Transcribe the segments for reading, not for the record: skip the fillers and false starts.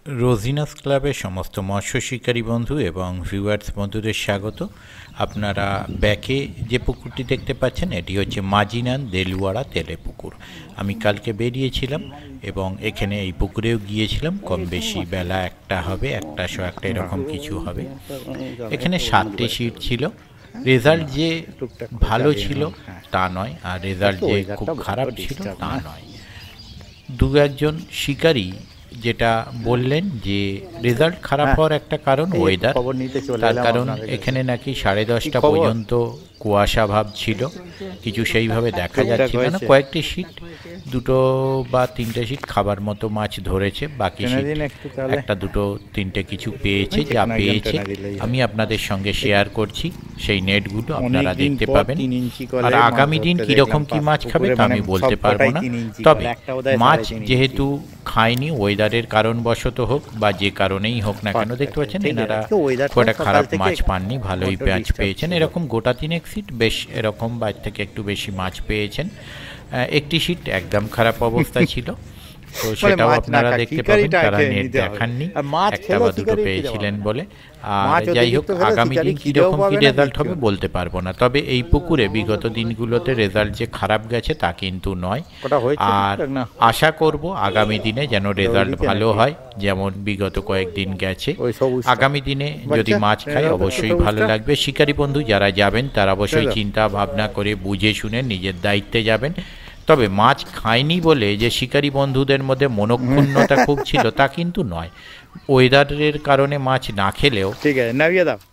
রোজিনাস ক্লাবের সমস্ত মৎস্য শিকারী বন্ধু এবং ভিউয়ার্স বন্ধুদের স্বাগত। আপনারা ব্যাকে যে পুকুরটি দেখতে পাচ্ছেন এটি হচ্ছে মাজিনান দেলুয়াড়া তেলে পুকুর। আমি কালকে বেরিয়েছিলাম এবং এখানে এই পুকুরেও গিয়েছিলাম। কম বেশি বেলা একটা হবে, 1:01 এরকম কিছু হবে। এখানে 7টে সিট ছিল। রেজাল্ট যে ভালো ছিল তা নয়, আর রেজাল্ট যে খুব খারাপ ছিল তা নয়। দু একজন শিকারী যেটা বললেন যে রেজাল্ট খারাপ হওয়ার একটা কারণ ওয়েদার, তার কারণ এখানে নাকি 10:30 পর্যন্ত কুয়াশা ভাব ছিল, কিছু সেইভাবে দেখা যাচ্ছিল না। কয়েকটি সিট, 2 বা 3টে সিট খাবার মতো মাছ ধরেছে, বাকি সিট 1, 2, 3টে কিছু পেয়েছে। যা পেয়েছে আমি আপনাদের সঙ্গে শেয়ার করছি, সেই নেটগুলো আপনারা দেখতে পাবেন। আর আগামী দিন কীরকম কী মাছ খাবে তা আমি বলতে পারবো না, তবে মাছ যেহেতু খায়নি, ওয়েদারের কারণবশত হোক বা যে কারণেই হোক না কেন, দেখতে পাচ্ছেন এনারা খুব একটা খারাপ মাছ পাননি, ভালোই মাছ পেয়েছেন। এরকম গোটা 3 সিট বেশ এরকম বাইর থেকে একটু বেশি মাছ পেয়েছেন। একটি সিট একদম খারাপ অবস্থা ছিল, তো সেটাও আপনারা দেখতে পাবেন। তারা নেট দেখাননি, 1 বা 2টো পেয়েছিলেন বলে। আর যাই হোক, আগামী দিন কীরকম কী রেজাল্ট হবে বলতে পারবো না, তবে এই পুকুরে বিগত দিনগুলোতে রেজাল্ট যে খারাপ গেছে তা কিন্তু নয়। আর আশা করব আগামী দিনে যেন রেজাল্ট ভালো হয়, যেমন বিগত কয়েকদিন গেছে। আগামী দিনে যদি মাছ খায় অবশ্যই ভালো লাগবে। শিকারী বন্ধু যারা যাবেন তারা অবশ্যই চিন্তা ভাবনা করে বুঝে শুনে নিজের দায়িত্বে যাবেন। তবে মাছ খায়নি বলে যে শিকারী বন্ধুদের মধ্যে মনক্ষুণ্ণতা খুব ছিল তা কিন্তু নয়। ওয়েদারের কারণে মাছ না খেলেও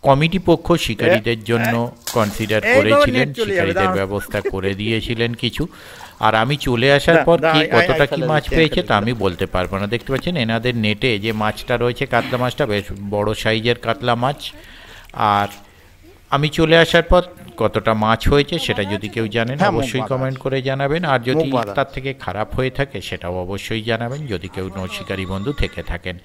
কমিটি পক্ষ শিকারীদের জন্য কনসিডার করেছিলেন, শিকারীদের ব্যবস্থা করে দিয়েছিলেন কিছু। আর আমি চলে আসার পর কে কতটা কি মাছ পেয়েছে তা আমি বলতে পারবো না। দেখতে পাচ্ছেন এনাদের নেটে যে মাছটা রয়েছে, কাতলা মাছটা বেশ বড় সাইজের কাতলা মাছ। আর আমি চলে আসার পর কতটা মাছ হয়েছে সেটা যদি কেউ জানেন অবশ্যই কমেন্ট করে জানাবেন, আর যদি তার থেকে খারাপ হয়ে থাকে সেটাও অবশ্যই জানাবেন যদি কেউ নৌশিকারী বন্ধু থেকে থাকেন।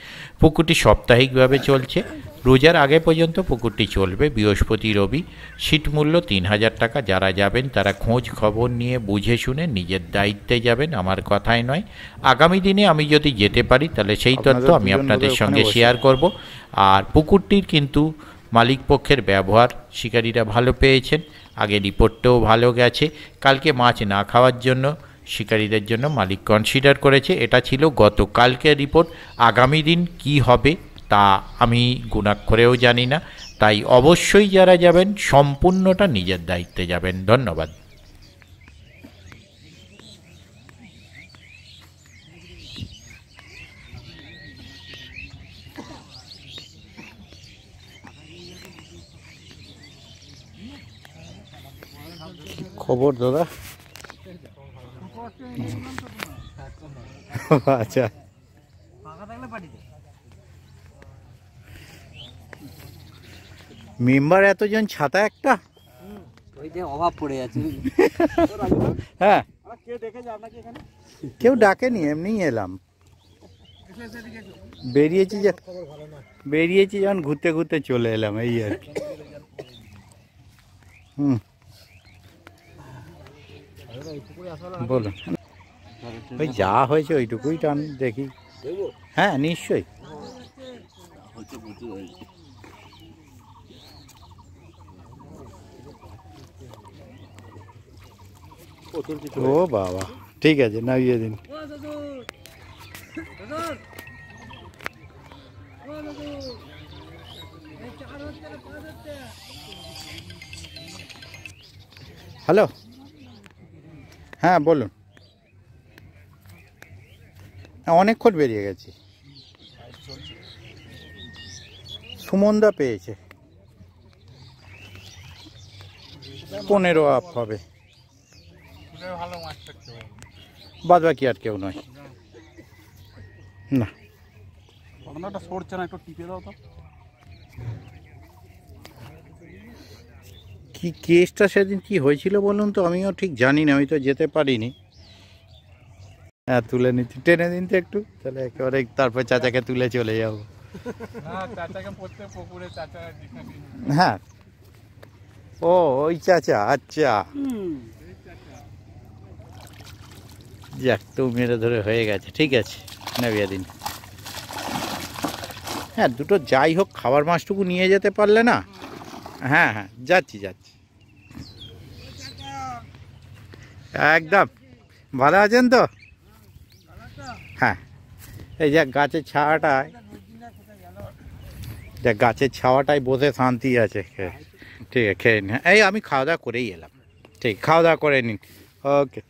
পুকুরটি সাপ্তাহিকভাবে চলছে, রোজার আগে পর্যন্ত পুকুরটি চলবে, বৃহস্পতি রবি। সিট মূল্য 3000 টাকা। যারা যাবেন তারা খোঁজ খবর নিয়ে বুঝে শুনে নিজের দায়িত্বে যাবেন, আমার কথাই নয়। আগামী দিনে আমি যদি যেতে পারি তাহলে সেই তথ্য আমি আপনাদের সঙ্গে শেয়ার করব। আর পুকুরটির কিন্তু মালিক পক্ষের ব্যবহার শিকারীরা ভালো পেয়েছেন, আগে রিপোর্টটাও ভালো গেছে। কালকে মাছ না খাওয়ার জন্য শিকারীদের জন্য মালিক কনসিডার করেছে। এটা ছিল গতকালকের রিপোর্ট। আগামী দিন কি হবে তা আমি গুণাক্ষরেও জানি না, তাই অবশ্যই যারা যাবেন সম্পূর্ণটা নিজের দায়িত্বে যাবেন। ধন্যবাদ। খবর দাদা? আচ্ছা, মেম্বার এতজন, ছাতা একটা অভাব পড়ে যাচ্ছে। হ্যাঁ, কেউ ডাকেনি, এমনি এলাম। বেরিয়েছি যখন ঘুরতে ঘুরতে চলে এলাম, এই আর কি। বলুন, ওই যা হয়েছে ওইটুকুই টান দেখি। হ্যাঁ নিশ্চয়ই। ও বাবা, ঠিক আছে, নামিয়ে দিন। হ্যালো, হ্যাঁ বলুন। অনেকক্ষণ বেরিয়ে গেছি। সুমনদা পেয়েছে 15 আপ হবে, বাদ বাকি আর কেউ নয়। না, সরছে না, একটু টিপে দাও তো। কি কেসটা সেদিন কি হয়েছিল বলুন তো? আমিও ঠিক জানি না, আমি তো যেতে পারিনি। হ্যাঁ তুলে নিচ্ছি, টেনে দিন তো একটু, তাহলে একেবারে তারপর চাচাকে তুলে চলে যাবো। হ্যাঁ, ও ওই চাচা, আচ্ছা। যাক, তো মেরে ধরে হয়ে গেছে, ঠিক আছে, নামিয়ে দিন। হ্যাঁ দুটো যাই হোক খাবার মাছটুকু নিয়ে যেতে পারলে না। হ্যাঁ হ্যাঁ যাচ্ছি যাচ্ছি একদম। ভালো আছেন তো? হ্যাঁ এই যে গাছের ছাওয়াটায়, গাছের ছাওয়াটায় বসে শান্তি আছে। ঠিক আছে খেয়ে নিন। এই আমি খাওয়া দাওয়া করেই এলাম। ঠিক খাওয়া দাওয়া করে নিন। ওকে।